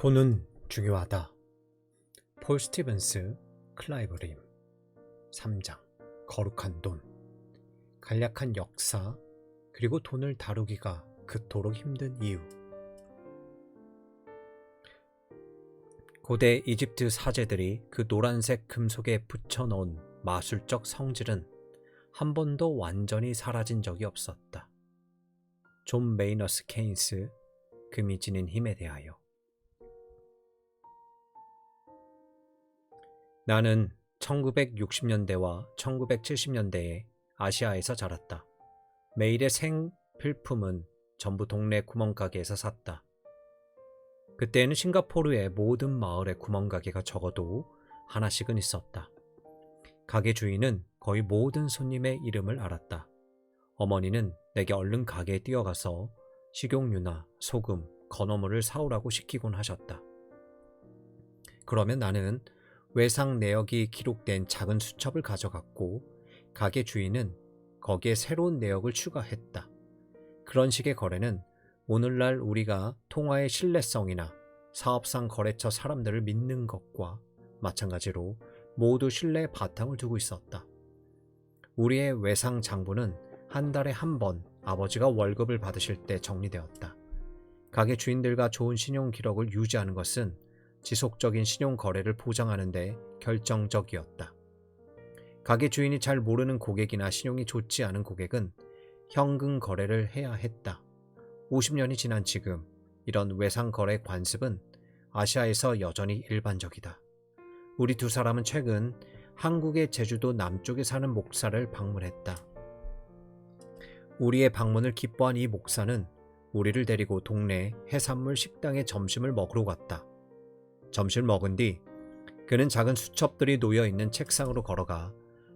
돈은 중요하다. 폴 스티븐스, 클라이브 림. 3장. 거룩한 돈. 간략한 역사, 그리고 돈을 다루기가 그토록 힘든 이유. 고대 이집트 사제들이 그 노란색 금속에 붙여놓은 마술적 성질은 한 번도 완전히 사라진 적이 없었다. 존 메이너스 케인스, 금이 지닌 힘에 대하여. 나는 1960년대와 1970년대에 아시아에서 자랐다. 매일의 생필품은 전부 동네 구멍가게에서 샀다. 그때에는 싱가포르의 모든 마을에 구멍가게가 적어도 하나씩은 있었다. 가게 주인은 거의 모든 손님의 이름을 알았다. 어머니는 내게 얼른 가게에 뛰어가서 식용유나 소금, 건어물을 사오라고 시키곤 하셨다. 그러면 나는 외상 내역이 기록된 작은 수첩을 가져갔고 가게 주인은 거기에 새로운 내역을 추가했다. 그런 식의 거래는 오늘날 우리가 통화의 신뢰성이나 사업상 거래처 사람들을 믿는 것과 마찬가지로 모두 신뢰의 바탕을 두고 있었다. 우리의 외상 장부는 한 달에 한 번 아버지가 월급을 받으실 때 정리되었다. 가게 주인들과 좋은 신용 기록을 유지하는 것은 지속적인 신용 거래를 보장하는 데 결정적이었다. 가게 주인이 잘 모르는 고객이나 신용이 좋지 않은 고객은 현금 거래를 해야 했다. 50년이 지난 지금 이런 외상 거래 관습은 아시아에서 여전히 일반적이다. 우리 두 사람은 최근 한국의 제주도 남쪽에 사는 목사를 방문했다. 우리의 방문을 기뻐한 이 목사는 우리를 데리고 동네 해산물 식당에 점심을 먹으러 갔다. 점심을 먹은 뒤 그는 작은 수첩들이 놓여있는 책상으로 걸어가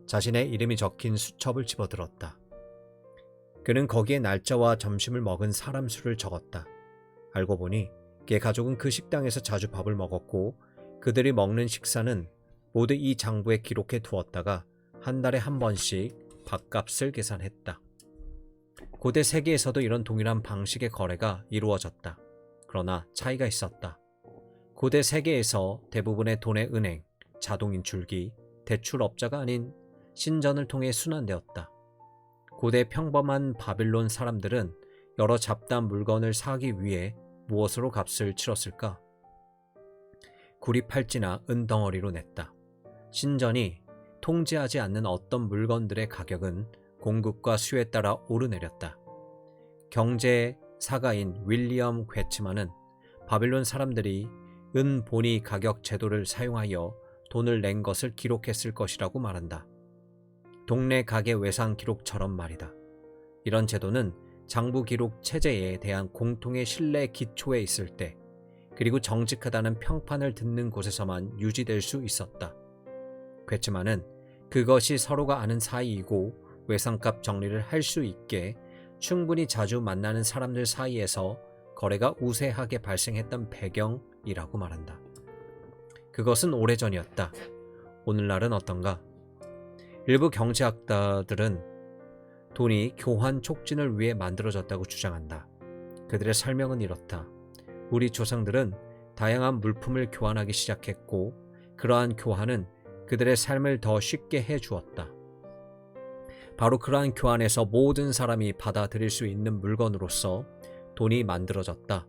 자신의 이름이 적힌 수첩을 집어들었다. 그는 거기에 날짜와 점심을 먹은 사람 수를 적었다. 알고 보니 그의 가족은 그 식당에서 자주 밥을 먹었고 그들이 먹는 식사는 모두 이 장부에 기록해 두었다가 한 달에 한 번씩 밥값을 계산했다. 고대 세계에서도 이런 동일한 방식의 거래가 이루어졌다. 그러나 차이가 있었다. 고대 세계에서 대부분의 돈의 은행, 자동인출기, 대출업자가 아닌 신전을 통해 순환되었다. 고대 평범한 바빌론 사람들은 여러 잡다한 물건을 사기 위해 무엇으로 값을 치렀을까? 구리 팔찌나 은덩어리로 냈다. 신전이 통제하지 않는 어떤 물건들의 가격은 공급과 수요에 따라 오르내렸다. 경제사가인 윌리엄 괴츠만은 바빌론 사람들이 은보니 가격 제도를 사용하여 돈을 낸 것을 기록했을 것이라고 말한다. 동네 가게 외상 기록처럼 말이다. 이런 제도는 장부 기록 체제에 대한 공통의 신뢰 기초에 있을 때, 그리고 정직하다는 평판을 듣는 곳에서만 유지될 수 있었다. 괴츠만은 그것이 서로가 아는 사이이고 외상값 정리를 할 수 있게 충분히 자주 만나는 사람들 사이에서 거래가 우세하게 발생했던 배경이라고 말한다. 그것은 오래전이었다. 오늘날은 어떤가? 일부 경제학자들은 돈이 교환 촉진을 위해 만들어졌다고 주장한다. 그들의 설명은 이렇다. 우리 조상들은 다양한 물품을 교환하기 시작했고 그러한 교환은 그들의 삶을 더 쉽게 해주었다. 바로 그러한 교환에서 모든 사람이 받아들일 수 있는 물건으로서 돈이 만들어졌다.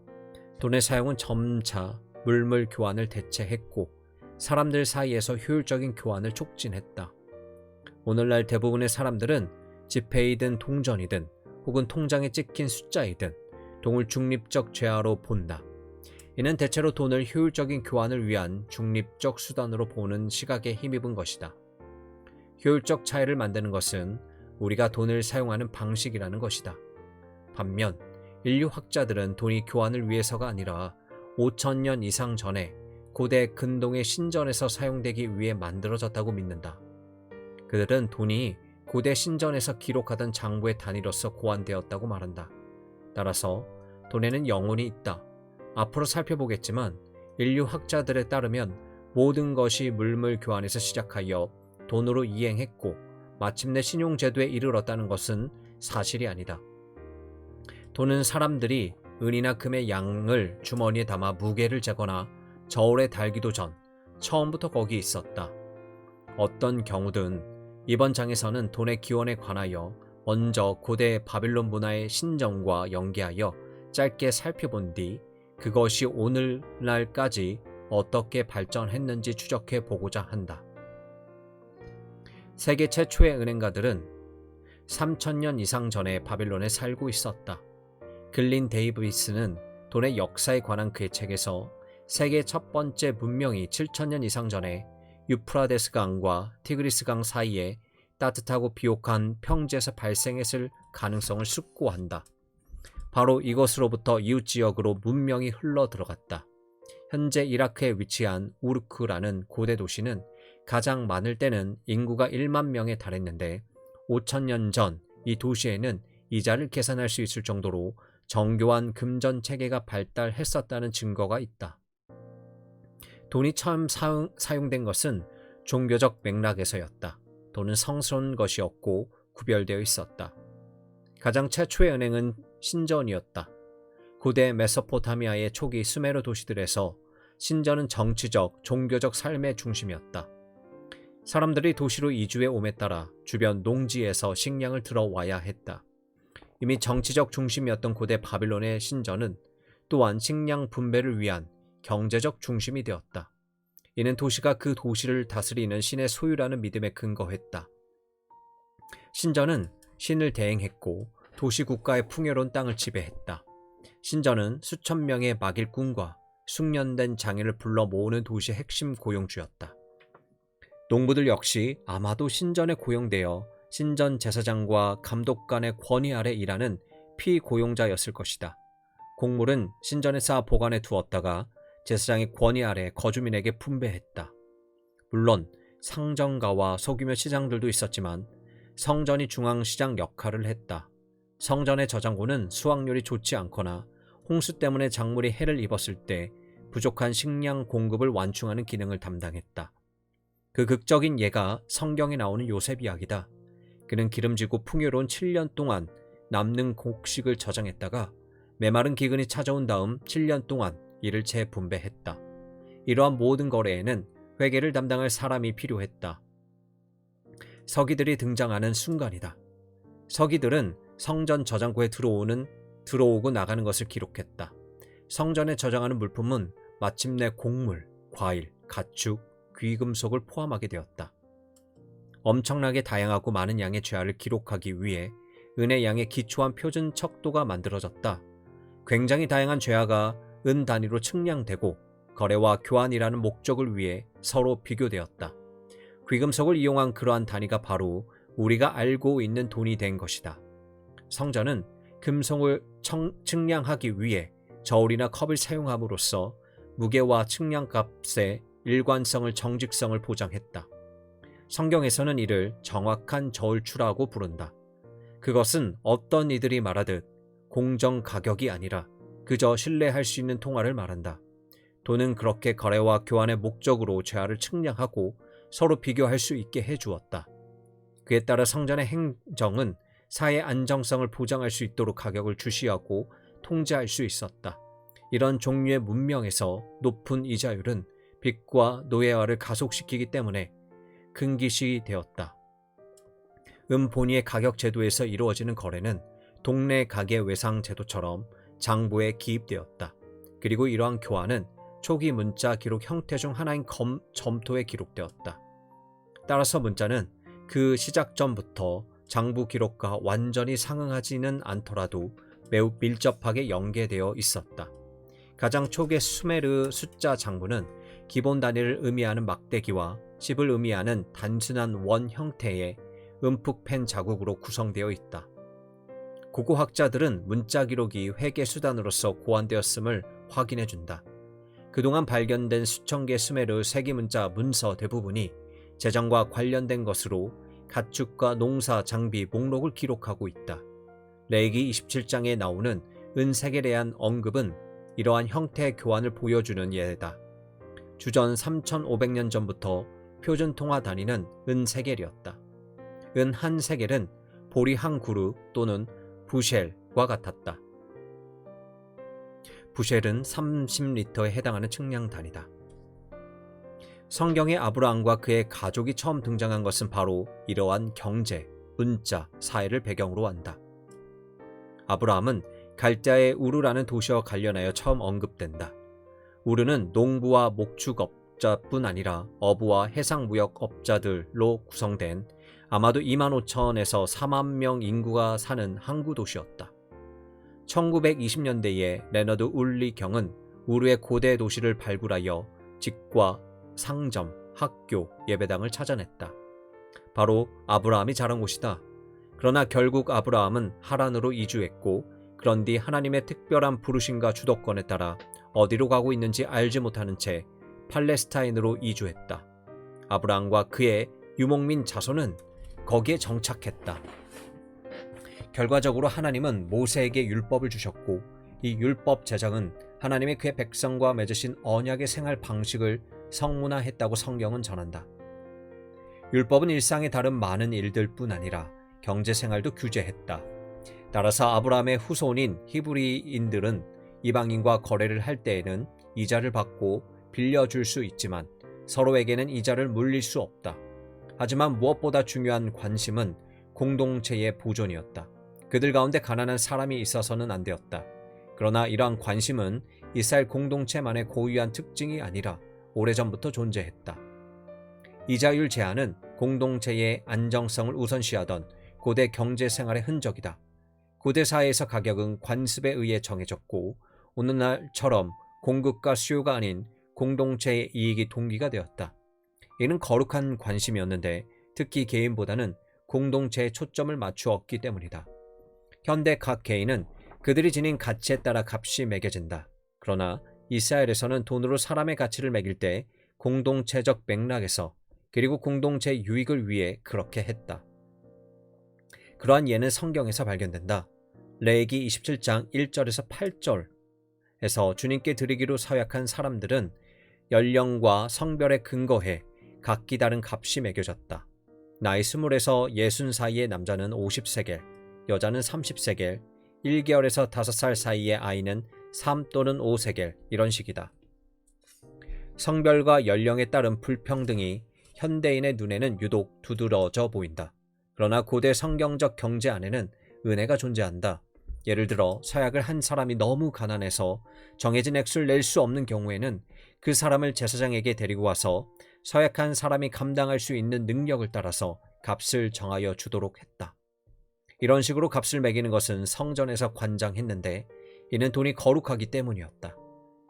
돈의 사용은 점차 물물 교환을 대체했고 사람들 사이에서 효율적인 교환을 촉진했다. 오늘날 대부분의 사람들은 지폐이든 동전이든 혹은 통장에 찍힌 숫자이든 돈을 중립적 재화로 본다. 이는 대체로 돈을 효율적인 교환을 위한 중립적 수단으로 보는 시각에 힘입은 것이다. 효율적 차이를 만드는 것은 우리가 돈을 사용하는 방식이라는 것이다. 반면 인류학자들은 돈이 교환을 위해서가 아니라 5,000년 이상 전에 고대 근동의 신전에서 사용되기 위해 만들어졌다고 믿는다. 그들은 돈이 고대 신전에서 기록하던 장부의 단위로서 고안되었다고 말한다. 따라서 돈에는 영혼이 있다. 앞으로 살펴보겠지만 인류학자들에 따르면 모든 것이 물물 교환에서 시작하여 돈으로 이행했고 마침내 신용제도에 이르렀다는 것은 사실이 아니다. 돈은 사람들이 은이나 금의 양을 주머니에 담아 무게를 재거나 저울에 달기도 전 처음부터 거기 있었다. 어떤 경우든 이번 장에서는 돈의 기원에 관하여 먼저 고대 바빌론 문화의 신전과 연계하여 짧게 살펴본 뒤 그것이 오늘날까지 어떻게 발전했는지 추적해 보고자 한다. 세계 최초의 은행가들은 3000년 이상 전에 바빌론에 살고 있었다. 글린 데이비스는 돈의 역사에 관한 그의 책에서 세계 첫 번째 문명이 7000년 이상 전에 유프라데스 강과 티그리스 강 사이에 따뜻하고 비옥한 평지에서 발생했을 가능성을 숙고한다. 바로 이것으로부터 이웃 지역으로 문명이 흘러 들어갔다. 현재 이라크에 위치한 우르크라는 고대 도시는 가장 많을 때는 인구가 1만 명에 달했는데 5000년 전 이 도시에는 이자를 계산할 수 있을 정도로 정교한 금전 체계가 발달했었다는 증거가 있다. 돈이 처음 사용된 것은 종교적 맥락에서였다. 돈은 성스러운 것이었고 구별되어 있었다. 가장 최초의 은행은 신전이었다. 고대 메소포타미아의 초기 수메르 도시들에서 신전은 정치적, 종교적 삶의 중심이었다. 사람들이 도시로 이주해 옴에 따라 주변 농지에서 식량을 들어와야 했다. 이미 정치적 중심이었던 고대 바빌론의 신전은 또한 식량 분배를 위한 경제적 중심이 되었다. 이는 도시가 그 도시를 다스리는 신의 소유라는 믿음에 근거했다. 신전은 신을 대행했고 도시 국가의 풍요로운 땅을 지배했다. 신전은 수천 명의 막일꾼과 숙련된 장인을 불러 모으는 도시의 핵심 고용주였다. 농부들 역시 아마도 신전에 고용되어 신전 제사장과 감독관의 권위 아래 일하는 피고용자였을 것이다. 곡물은 신전에 쌓아 보관해 두었다가 제사장의 권위 아래 거주민에게 분배했다. 물론 상점가와 소규모 시장들도 있었지만 성전이 중앙시장 역할을 했다. 성전의 저장고는 수확률이 좋지 않거나 홍수 때문에 작물이 해를 입었을 때 부족한 식량 공급을 완충하는 기능을 담당했다. 그 극적인 예가 성경에 나오는 요셉 이야기다. 그는 기름지고 풍요로운 7년 동안 남는 곡식을 저장했다가 메마른 기근이 찾아온 다음 7년 동안 이를 재분배했다. 이러한 모든 거래에는 회계를 담당할 사람이 필요했다. 서기들이 등장하는 순간이다. 서기들은 성전 저장고에 들어오고 나가는 것을 기록했다. 성전에 저장하는 물품은 마침내 곡물, 과일, 가축, 귀금속을 포함하게 되었다. 엄청나게 다양하고 많은 양의 죄악을 기록하기 위해 은의 양의 기초한 표준 척도가 만들어졌다. 굉장히 다양한 죄악가 은 단위로 측량되고 거래와 교환이라는 목적을 위해 서로 비교되었다. 귀금속을 이용한 그러한 단위가 바로 우리가 알고 있는 돈이 된 것이다. 성전은 금속을 측량하기 위해 저울이나 컵을 사용함으로써 무게와 측량값의 일관성을 정직성을 보장했다. 성경에서는 이를 정확한 저울추라고 부른다. 그것은 어떤 이들이 말하듯 공정 가격이 아니라 그저 신뢰할 수 있는 통화를 말한다. 돈은 그렇게 거래와 교환의 목적으로 재화를 측량하고 서로 비교할 수 있게 해주었다. 그에 따라 성전의 행정은 사회 안정성을 보장할 수 있도록 가격을 주시하고 통제할 수 있었다. 이런 종류의 문명에서 높은 이자율은 빚과 노예화를 가속시키기 때문에 금기시 되었다. 본위의 가격 제도에서 이루어지는 거래는 동네 가게 외상 제도처럼 장부에 기입되었다. 그리고 이러한 교환은 초기 문자 기록 형태 중 하나인 점토에 기록되었다. 따라서 문자는 그 시작점부터 장부 기록과 완전히 상응하지는 않더라도 매우 밀접하게 연계되어 있었다. 가장 초기의 수메르 숫자 장부는 기본 단위를 의미하는 막대기와 10을 의미하는 단순한 원 형태의 움푹 팬 자국으로 구성되어 있다. 고고학자들은 문자 기록이 회계 수단으로서 고안되었음을 확인해준다. 그동안 발견된 수천 개의 수메르 세기 문자 문서 대부분이 재정과 관련된 것으로 가축과 농사 장비 목록을 기록하고 있다. 레위기 27장에 나오는 은색에 대한 언급은 이러한 형태의 교환을 보여주는 예다. 주전 3500년 전부터 표준 통화 단위는 은세겔이었다. 은 한 세겔은 보리 한 그루 또는 부셸과 같았다. 부셸은 30리터에 해당하는 측량단이다. 성경에 아브라함과 그의 가족이 처음 등장한 것은 바로 이러한 경제, 은자, 사회를 배경으로 한다. 아브라함은 갈대아의 우르라는 도시와 관련하여 처음 언급된다. 우르는 농부와 목축업자뿐 아니라 어부와 해상무역업자들로 구성된 아마도 25,000에서 4만 명 인구가 사는 항구 도시였다. 1920년대에 레너드 울리 경은 우르의 고대 도시를 발굴하여 직과, 상점, 학교, 예배당을 찾아냈다. 바로 아브라함이 자란 곳이다. 그러나 결국 아브라함은 하란으로 이주했고 그런 뒤 하나님의 특별한 부르심과 주도권에 따라 어디로 가고 있는지 알지 못하는 채 팔레스타인으로 이주했다. 아브라함과 그의 유목민 자손은 거기에 정착했다. 결과적으로 하나님은 모세에게 율법을 주셨고 이 율법 제정은 하나님의 그의 백성과 맺으신 언약의 생활 방식을 성문화했다고 성경은 전한다. 율법은 일상에 다른 많은 일들뿐 아니라 경제생활도 규제했다. 따라서 아브라함의 후손인 히브리인들은 이방인과 거래를 할 때에는 이자를 받고 빌려줄 수 있지만 서로에게는 이자를 물릴 수 없다. 하지만 무엇보다 중요한 관심은 공동체의 보존이었다. 그들 가운데 가난한 사람이 있어서는 안 되었다. 그러나 이러한 관심은 이스라엘 공동체만의 고유한 특징이 아니라 오래전부터 존재했다. 이자율 제한은 공동체의 안정성을 우선시하던 고대 경제생활의 흔적이다. 고대 사회에서 가격은 관습에 의해 정해졌고 오늘날처럼 공급과 수요가 아닌 공동체의 이익이 동기가 되었다. 이는 거룩한 관심이었는데 특히 개인보다는 공동체에 초점을 맞추었기 때문이다. 현대 각 개인은 그들이 지닌 가치에 따라 값이 매겨진다. 그러나 이스라엘에서는 돈으로 사람의 가치를 매길 때 공동체적 맥락에서 그리고 공동체 유익을 위해 그렇게 했다. 그러한 예는 성경에서 발견된다. 레위기 27장 1절에서 8절에서 주님께 드리기로 서약한 사람들은 연령과 성별에 근거해 각기 다른 값이 매겨졌다. 나이 20에서 60 사이의 남자는 50세겔, 여자는 30세겔, 1개월에서 5살 사이의 아이는 3 또는 5세겔 이런 식이다. 성별과 연령에 따른 불평등이 현대인의 눈에는 유독 두드러져 보인다. 그러나 고대 성경적 경제 안에는 은혜가 존재한다. 예를 들어 서약을 한 사람이 너무 가난해서 정해진 액수를 낼 수 없는 경우에는 그 사람을 제사장에게 데리고 와서 서약한 사람이 감당할 수 있는 능력을 따라서 값을 정하여 주도록 했다. 이런 식으로 값을 매기는 것은 성전에서 관장했는데 이는 돈이 거룩하기 때문이었다.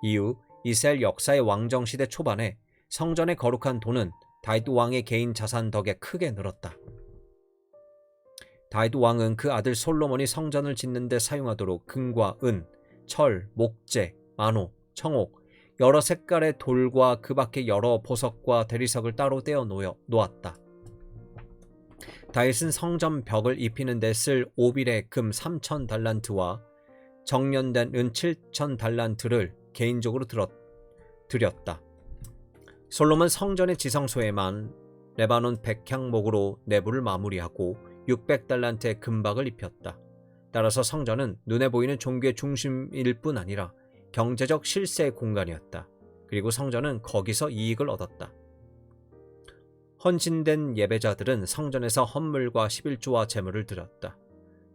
이후 이스라엘 역사의 왕정시대 초반에 성전의 거룩한 돈은 다윗 왕의 개인 자산 덕에 크게 늘었다. 다윗 왕은 그 아들 솔로몬이 성전을 짓는 데 사용하도록 금과 은, 철, 목재, 만호, 청옥, 여러 색깔의 돌과 그 밖에 여러 보석과 대리석을 따로 떼어 놓았다. 다윗은 성전 벽을 입히는 데 쓸 오빌의 금 3,000달란트와 정련된 은 7,000달란트를 개인적으로 드렸다. 솔로몬 성전의 지성소에만 레바논 백향목으로 내부를 마무리하고 600달란트의 금박을 입혔다. 따라서 성전은 눈에 보이는 종교의 중심일 뿐 아니라 경제적 실세의 공간이었다. 그리고 성전은 거기서 이익을 얻었다. 헌신된 예배자들은 성전에서 헌물과 11조와 제물을 드렸다.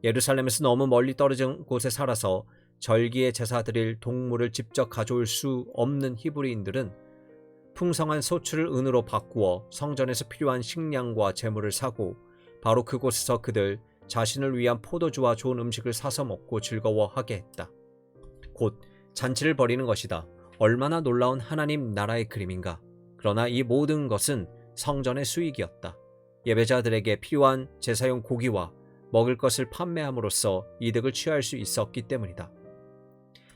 예루살렘에서 너무 멀리 떨어진 곳에 살아서 절기에 제사 드릴 동물을 직접 가져올 수 없는 히브리인들은 풍성한 소출을 은으로 바꾸어 성전에서 필요한 식량과 제물을 사고 바로 그곳에서 그들 자신을 위한 포도주와 좋은 음식을 사서 먹고 즐거워하게 했다. 곧 잔치를 벌이는 것이다. 얼마나 놀라운 하나님 나라의 그림인가. 그러나 이 모든 것은 성전의 수익이었다. 예배자들에게 필요한 제사용 고기와 먹을 것을 판매함으로써 이득을 취할 수 있었기 때문이다.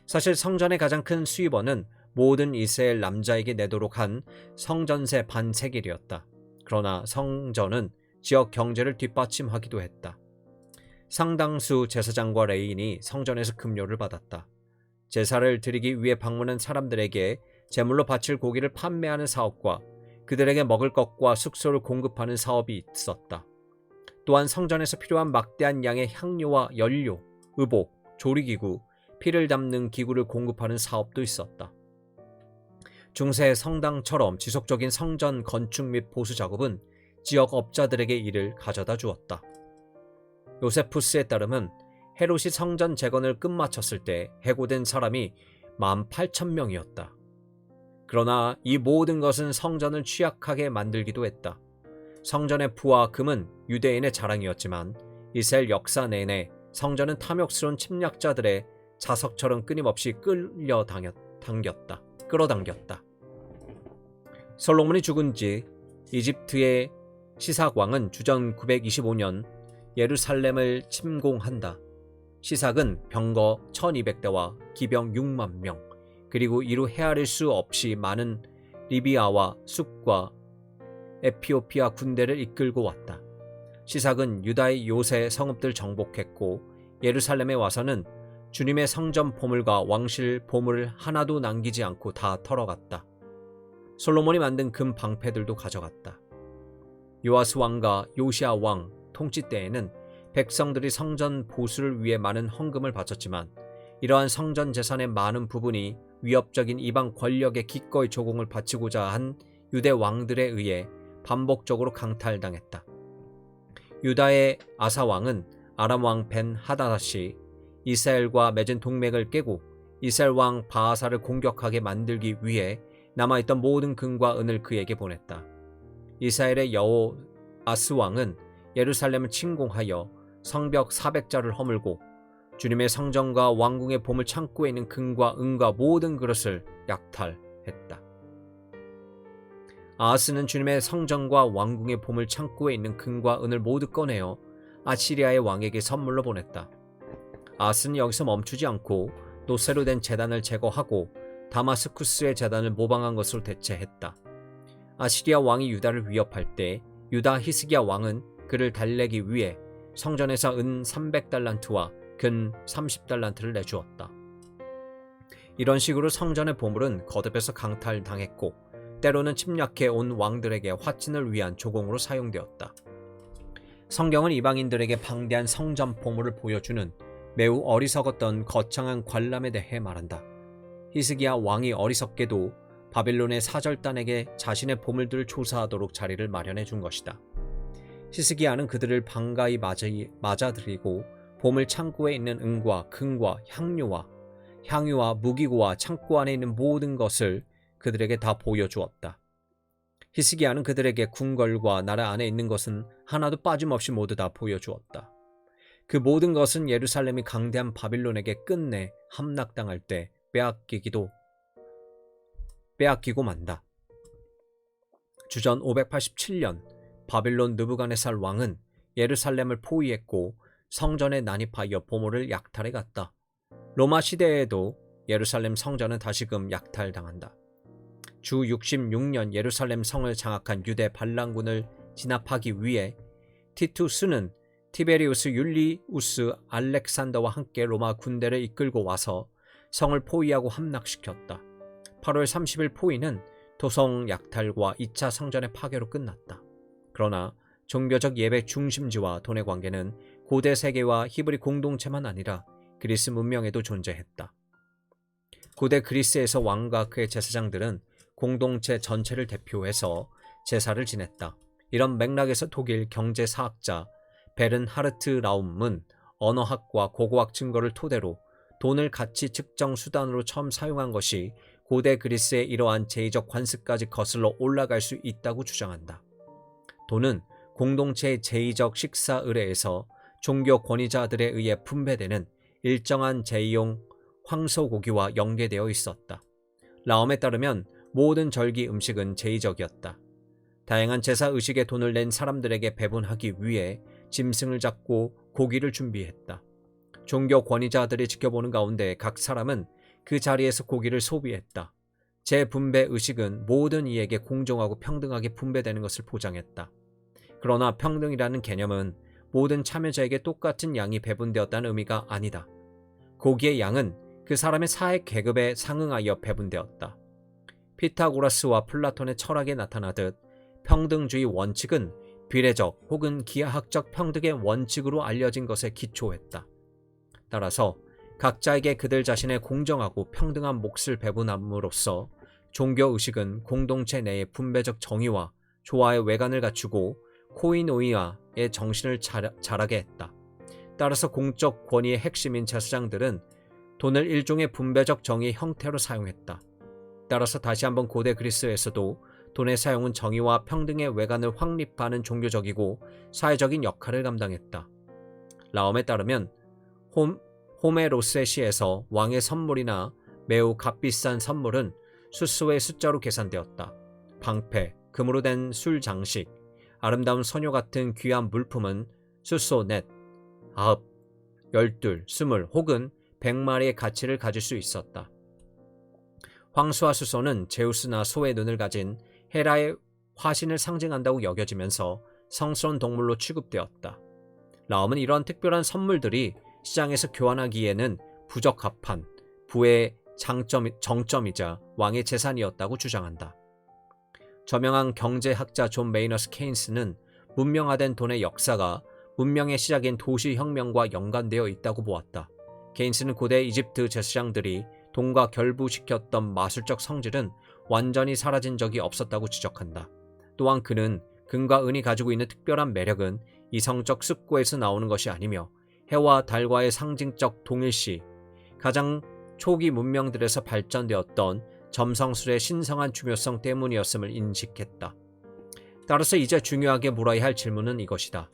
사실 성전의 가장 큰 수입원은 모든 이스라엘 남자에게 내도록 한 성전세 반세겔이었다. 그러나 성전은 지역 경제를 뒷받침하기도 했다. 상당수 제사장과 레위인이 성전에서 급료를 받았다. 제사를 드리기 위해 방문한 사람들에게 제물로 바칠 고기를 판매하는 사업과 그들에게 먹을 것과 숙소를 공급하는 사업이 있었다. 또한 성전에서 필요한 막대한 양의 향료와 연료, 의복, 조리기구, 피를 담는 기구를 공급하는 사업도 있었다. 중세 성당처럼 지속적인 성전 건축 및 보수 작업은 지역 업자들에게 일을 가져다 주었다. 요세푸스에 따르면 헤롯이 성전 재건을 끝마쳤을 때 해고된 사람이 18,000명이었다. 그러나 이 모든 것은 성전을 취약하게 만들기도 했다. 성전의 부와 금은 유대인의 자랑이었지만 이스라엘 역사 내내 성전은 탐욕스러운 침략자들의 자석처럼 끊임없이 끌어당겼다. 솔로몬이 죽은 뒤 이집트의 시삭 왕은 주전 925년 예루살렘을 침공한다. 시삭은 병거 1200대와 기병 6만 명, 그리고 이루 헤아릴 수 없이 많은 리비아와 숲과 에티오피아 군대를 이끌고 왔다. 시삭은 유다의 요새 성읍들 정복했고 예루살렘에 와서는 주님의 성전 보물과 왕실 보물을 하나도 남기지 않고 다 털어갔다. 솔로몬이 만든 금 방패들도 가져갔다. 요아스 왕과 요시야 왕 통치 때에는 백성들이 성전 보수를 위해 많은 헌금을 바쳤지만 이러한 성전 재산의 많은 부분이 위협적인 이방 권력에 기꺼이 조공을 바치고자 한 유대 왕들에 의해 반복적으로 강탈당했다. 유다의 아사 왕은 아람 왕 벤 하다닷이 이스라엘과 맺은 동맹을 깨고 이스라엘 왕 바하사를 공격하게 만들기 위해 남아있던 모든 금과 은을 그에게 보냈다. 이스라엘의 여호아스 왕은 예루살렘을 침공하여 성벽 400자를 허물고 주님의 성전과 왕궁의 보물 창고에 있는 금과 은과 모든 그릇을 약탈했다. 아하스는 주님의 성전과 왕궁의 보물 창고에 있는 금과 은을 모두 꺼내어 아시리아의 왕에게 선물로 보냈다. 아하스는 여기서 멈추지 않고 노쇠로 된 제단을 제거하고 다마스쿠스의 제단을 모방한 것으로 대체했다. 아시리아 왕이 유다를 위협할 때 유다 히스기야 왕은 그를 달래기 위해 성전에서 은 300달란트와 금 30달란트를 내주었다. 이런 식으로 성전의 보물은 거듭해서 강탈당했고 때로는 침략해 온 왕들에게 화친을 위한 조공으로 사용되었다. 성경은 이방인들에게 방대한 성전 보물을 보여주는 매우 어리석었던 거창한 관람에 대해 말한다. 히스기야 왕이 어리석게도 바빌론의 사절단에게 자신의 보물들을 조사하도록 자리를 마련해 준 것이다. 히스기야는 그들을 반가이 맞아들이고 보물 창고에 있는 은과 금과 향유와 무기고와 창고 안에 있는 모든 것을 그들에게 다 보여주었다. 히스기야는 그들에게 궁궐과 나라 안에 있는 것은 하나도 빠짐없이 모두 다 보여주었다. 그 모든 것은 예루살렘이 강대한 바빌론에게 끝내 함락당할 때 빼앗기고 만다. 주전 587년 바빌론 느부갓네살 왕은 예루살렘을 포위했고 성전에 난입하여 보물을 약탈해 갔다. 로마 시대에도 예루살렘 성전은 다시금 약탈당한다. 주 66년 예루살렘 성을 장악한 유대 반란군을 진압하기 위해 티투스는 티베리우스 율리우스 알렉산더와 함께 로마 군대를 이끌고 와서 성을 포위하고 함락시켰다. 8월 30일 포위는 도성 약탈과 2차 성전의 파괴로 끝났다. 그러나 종교적 예배 중심지와 돈의 관계는 고대 세계와 히브리 공동체만 아니라 그리스 문명에도 존재했다. 고대 그리스에서 왕과 그의 제사장들은 공동체 전체를 대표해서 제사를 지냈다. 이런 맥락에서 독일 경제사학자 베른하르트 라움은 언어학과 고고학 증거를 토대로 돈을 가치 측정 수단으로 처음 사용한 것이 고대 그리스의 이러한 제의적 관습까지 거슬러 올라갈 수 있다고 주장한다. 돈은 공동체의 제의적 식사 의례에서 종교 권위자들에 의해 분배되는 일정한 제의용 황소고기와 연계되어 있었다. 라움에 따르면 모든 절기 음식은 제의적이었다. 다양한 제사 의식에 돈을 낸 사람들에게 배분하기 위해 짐승을 잡고 고기를 준비했다. 종교 권위자들이 지켜보는 가운데 각 사람은 그 자리에서 고기를 소비했다. 재분배 의식은 모든 이에게 공정하고 평등하게 분배되는 것을 보장했다. 그러나 평등이라는 개념은 모든 참여자에게 똑같은 양이 배분되었다는 의미가 아니다. 고기의 양은 그 사람의 사회 계급에 상응하여 배분되었다. 피타고라스와 플라톤의 철학에 나타나듯 평등주의 원칙은 비례적 혹은 기하학적 평등의 원칙으로 알려진 것에 기초했다. 따라서 각자에게 그들 자신의 공정하고 평등한 몫을 배분함으로써 종교의식은 공동체 내의 분배적 정의와 조화의 외관을 갖추고 코이노이아의 정신을 자라게 했다. 따라서 공적 권위의 핵심인 제사장들은 돈을 일종의 분배적 정의의 형태로 사용했다. 따라서 다시 한번 고대 그리스에서도 돈의 사용은 정의와 평등의 외관을 확립하는 종교적이고 사회적인 역할을 감당했다. 라엄에 따르면 호메로스의 시에서 왕의 선물이나 매우 값비싼 선물은 수소의 숫자로 계산되었다. 방패, 금으로 된 술 장식, 아름다운 소녀 같은 귀한 물품은 수소 넷, 9, 12, 20 혹은 100마리의 가치를 가질 수 있었다. 황소와 수소는 제우스나 소의 눈을 가진 헤라의 화신을 상징한다고 여겨지면서 성스러운 동물로 취급되었다. 라엄은 이러한 특별한 선물들이 시장에서 교환하기에는 부적합한 부의 정점이자 왕의 재산이었다고 주장한다. 저명한 경제학자 존 메이너스 케인스는 문명화된 돈의 역사가 문명의 시작인 도시혁명과 연관되어 있다고 보았다. 케인스는 고대 이집트 제사장들이 돈과 결부시켰던 마술적 성질은 완전히 사라진 적이 없었다고 지적한다. 또한 그는 금과 은이 가지고 있는 특별한 매력은 이성적 습고에서 나오는 것이 아니며 해와 달과의 상징적 동일시, 가장 초기 문명들에서 발전되었던 점성술의 신성한 중요성 때문이었음을 인식했다. 따라서 이제 중요하게 물어야 할 질문은 이것이다.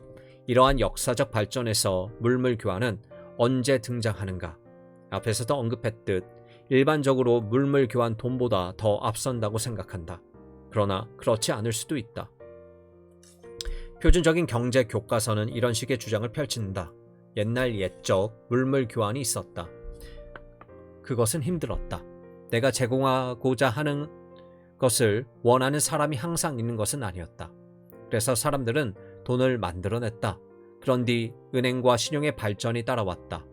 이러한 역사적 발전에서 물물 교환은 언제 등장하는가? 앞에서도 언급했듯 일반적으로 물물 교환 돈보다 더 앞선다고 생각한다. 그러나 그렇지 않을 수도 있다. 표준적인 경제 교과서는 이런 식의 주장을 펼친다. 옛날 옛적 물물 교환이 있었다. 그것은 힘들었다. 내가 제공하고자 하는 것을 원하는 사람이 항상 있는 것은 아니었다. 그래서 사람들은 돈을 만들어냈다. 그런 뒤 은행과 신용의 발전이 따라왔다.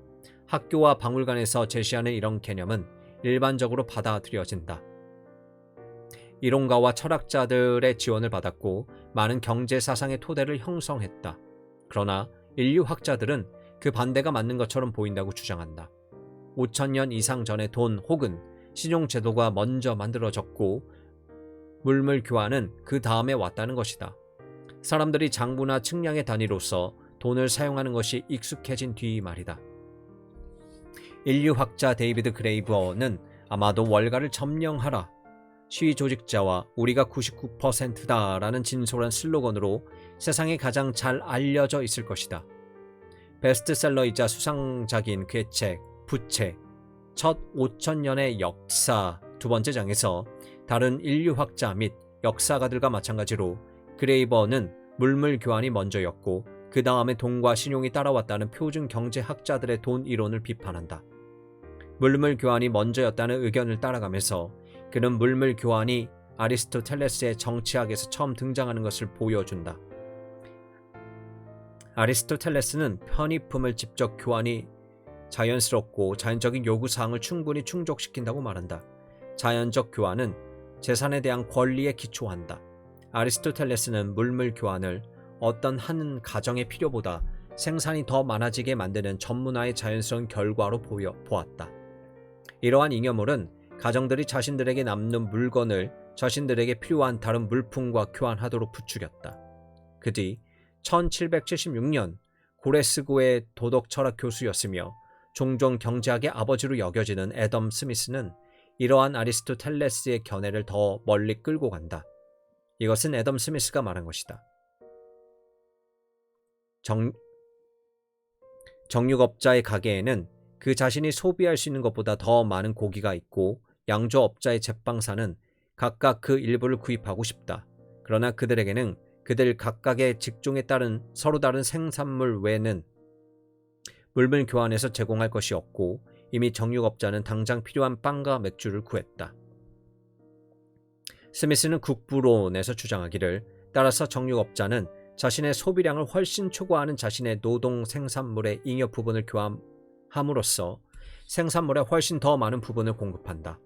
학교와 박물관에서 제시하는 이런 개념은 일반적으로 받아들여진다. 이론가와 철학자들의 지원을 받았고 많은 경제 사상의 토대를 형성했다. 그러나 인류학자들은 그 반대가 맞는 것처럼 보인다고 주장한다. 5,000년 이상 전에 돈 혹은 신용제도가 먼저 만들어졌고 물물 교환은 그 다음에 왔다는 것이다. 사람들이 장부나 측량의 단위로서 돈을 사용하는 것이 익숙해진 뒤 말이다. 인류학자 데이비드 그레이버는 아마도 월가를 점령하라, 시위 조직자와 우리가 99%다라는 진솔한 슬로건으로 세상에 가장 잘 알려져 있을 것이다. 베스트셀러이자 수상작인 그의 책 부채, 첫 5,000년의 역사 두 번째 장에서 다른 인류학자 및 역사가들과 마찬가지로 그레이버는 물물 교환이 먼저였고 그 다음에 돈과 신용이 따라왔다는 표준 경제학자들의 돈 이론을 비판한다. 물물 교환이 먼저였다는 의견을 따라가면서 그는 물물 교환이 아리스토텔레스의 정치학에서 처음 등장하는 것을 보여준다. 아리스토텔레스는 편의품을 직접 교환이 자연스럽고 자연적인 요구사항을 충분히 충족시킨다고 말한다. 자연적 교환은 재산에 대한 권리에 기초한다. 아리스토텔레스는 물물 교환을 어떤 한 가정의 필요보다 생산이 더 많아지게 만드는 전문화의 자연스러운 결과로 보았다. 이러한 잉여물은 가정들이 자신들에게 남는 물건을 자신들에게 필요한 다른 물품과 교환하도록 부추겼다. 그 뒤 1776년 고레스고의 도덕철학 교수였으며 종종 경제학의 아버지로 여겨지는 애덤 스미스는 이러한 아리스토텔레스의 견해를 더 멀리 끌고 간다. 이것은 애덤 스미스가 말한 것이다. 정육업자의 가게에는 그 자신이 소비할 수 있는 것보다 더 많은 고기가 있고 양조업자의 제빵사는 각각 그 일부를 구입하고 싶다. 그러나 그들에게는 그들 각각의 직종에 따른 서로 다른 생산물 외에는 물물 교환해서 제공할 것이 없고 이미 정육업자는 당장 필요한 빵과 맥주를 구했다. 스미스는 국부론에서 주장하기를 따라서 정육업자는 자신의 소비량을 훨씬 초과하는 자신의 노동 생산물의 잉여 부분을 교환함으로써 생산물의 훨씬 더 많은 부분을 공급한다.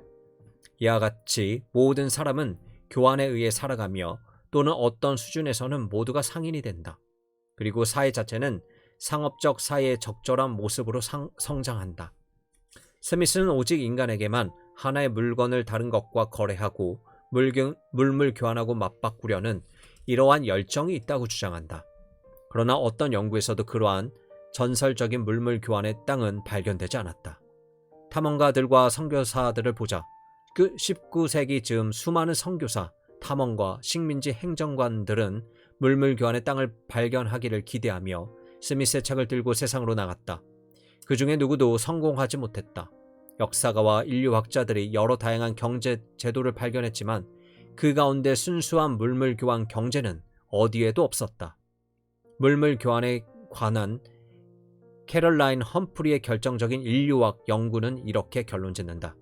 이와 같이 모든 사람은 교환에 의해 살아가며 또는 어떤 수준에서는 모두가 상인이 된다. 그리고 사회 자체는 상업적 사회의 적절한 모습으로 성장한다. 스미스는 오직 인간에게만 하나의 물건을 다른 것과 거래하고 물물 교환하고 맞바꾸려는 이러한 열정이 있다고 주장한다. 그러나 어떤 연구에서도 그러한 전설적인 물물 교환의 땅은 발견되지 않았다. 탐험가들과 선교사들을 보자. 그 19세기 즈음 수많은 선교사, 탐험가, 식민지 행정관들은 물물 교환의 땅을 발견하기를 기대하며 스미스의 책을 들고 세상으로 나갔다. 그 중에 누구도 성공하지 못했다. 역사가와 인류학자들이 여러 다양한 경제 제도를 발견했지만 그 가운데 순수한 물물 교환 경제는 어디에도 없었다. 물물 교환에 관한 캐럴라인 험프리의 결정적인 인류학 연구는 이렇게 결론짓는다.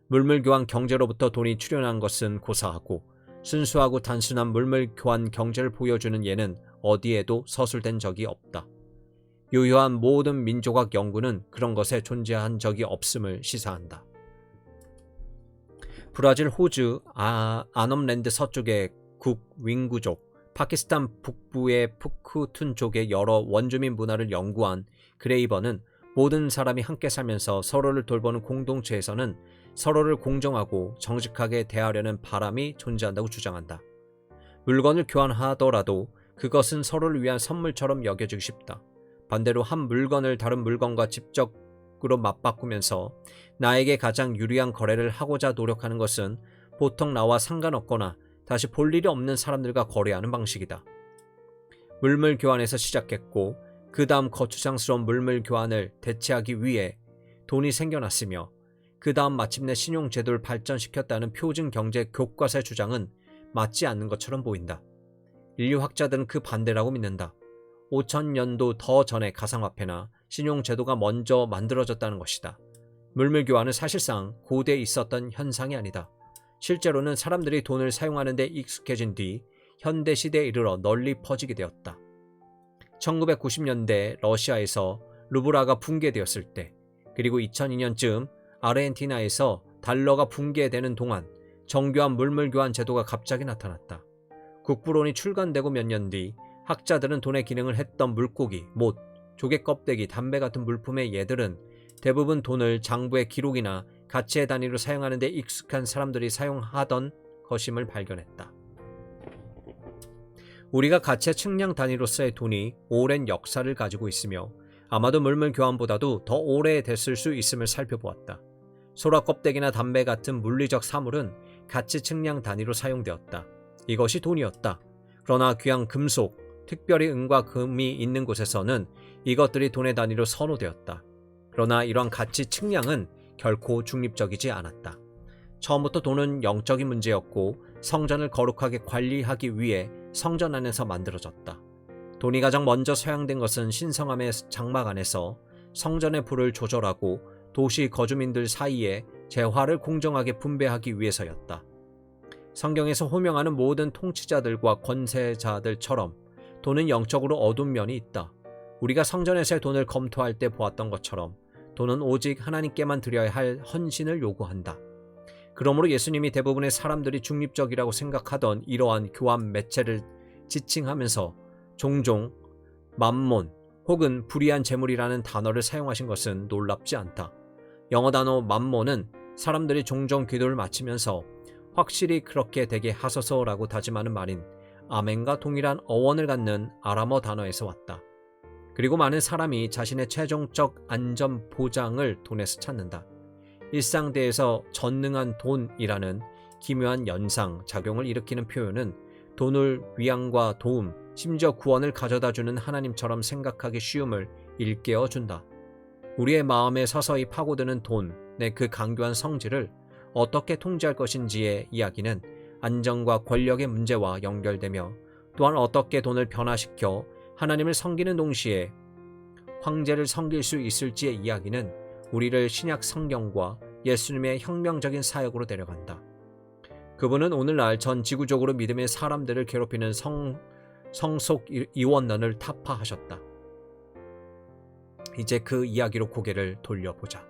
물물 교환 경제로부터 돈이 출현한 것은 고사하고 순수하고 단순한 물물 교환 경제를 보여주는 예는 어디에도 서술된 적이 없다. 유효한 모든 민족학 연구는 그런 것에 존재한 적이 없음을 시사한다. 브라질 호주 아넘랜드 서쪽의 윙구족, 파키스탄 북부의 푸크툰족의 여러 원주민 문화를 연구한 그레이버는 모든 사람이 함께 살면서 서로를 돌보는 공동체에서는 서로를 공정하고 정직하게 대하려는 바람이 존재한다고 주장한다. 물건을 교환하더라도 그것은 서로를 위한 선물처럼 여겨지기 쉽다. 반대로 한 물건을 다른 물건과 직접으로 맞바꾸면서 나에게 가장 유리한 거래를 하고자 노력하는 것은 보통 나와 상관없거나 다시 볼 일이 없는 사람들과 거래하는 방식이다. 물물 교환에서 시작했고 그 다음 거추장스러운 물물 교환을 대체하기 위해 돈이 생겨났으며 그 다음 마침내 신용제도를 발전시켰다는 표준 경제 교과서의 주장은 맞지 않는 것처럼 보인다. 인류학자들은 그 반대라고 믿는다. 5000년도 더 전에 가상화폐나 신용제도가 먼저 만들어졌다는 것이다. 물물 교환은 사실상 고대에 있었던 현상이 아니다. 실제로는 사람들이 돈을 사용하는 데 익숙해진 뒤 현대시대에 이르러 널리 퍼지게 되었다. 1990년대 러시아에서 루브라가 붕괴되었을 때, 그리고 2002년쯤 아르헨티나에서 달러가 붕괴되는 동안 정교한 물물 교환 제도가 갑자기 나타났다. 국부론이 출간되고 몇 년 뒤 학자들은 돈의 기능을 했던 물고기, 못, 조개 껍데기, 담배 같은 물품의 예들은 대부분 돈을 장부의 기록이나 가치의 단위로 사용하는 데 익숙한 사람들이 사용하던 것임을 발견했다. 우리가 가치의 측량 단위로서의 돈이 오랜 역사를 가지고 있으며 아마도 물물 교환보다도 더 오래됐을 수 있음을 살펴보았다. 소라 껍데기나 담배 같은 물리적 사물은 가치 측량 단위로 사용되었다. 이것이 돈이었다. 그러나 귀한 금속, 특별히 은과 금이 있는 곳에서는 이것들이 돈의 단위로 선호되었다. 그러나 이러한 가치 측량은 결코 중립적이지 않았다. 처음부터 돈은 영적인 문제였고 성전을 거룩하게 관리하기 위해 성전 안에서 만들어졌다. 돈이 가장 먼저 사용된 것은 신성함의 장막 안에서 성전의 불을 조절하고 도시 거주민들 사이에 재화를 공정하게 분배하기 위해서였다. 성경에서 호명하는 모든 통치자들과 권세자들처럼 돈은 영적으로 어두운 면이 있다. 우리가 성전에서의 돈을 검토할 때 보았던 것처럼 돈은 오직 하나님께만 드려야 할 헌신을 요구한다. 그러므로 예수님이 대부분의 사람들이 중립적이라고 생각하던 이러한 교환 매체를 지칭하면서 종종 맘몬 혹은 불의한 재물이라는 단어를 사용하신 것은 놀랍지 않다. 영어 단어 맘몬은 사람들이 종종 기도를 마치면서 확실히 그렇게 되게 하소서라고 다짐하는 말인 아멘과 동일한 어원을 갖는 아람어 단어에서 왔다. 그리고 많은 사람이 자신의 최종적 안전 보장을 돈에서 찾는다. 일상대에서 전능한 돈이라는 기묘한 연상, 작용을 일으키는 표현은 돈을 위안과 도움, 심지어 구원을 가져다주는 하나님처럼 생각하기 쉬움을 일깨워준다. 우리의 마음에 서서히 파고드는 돈의 그 강교한 성질을 어떻게 통제할 것인지의 이야기는 안정과 권력의 문제와 연결되며 또한 어떻게 돈을 변화시켜 하나님을 섬기는 동시에 황제를 섬길 수 있을지의 이야기는 우리를 신약 성경과 예수님의 혁명적인 사역으로 데려간다. 그분은 오늘날 전 지구적으로 믿음의 사람들을 괴롭히는 성속 이원론을 타파하셨다. 이제 그 이야기로 고개를 돌려보자.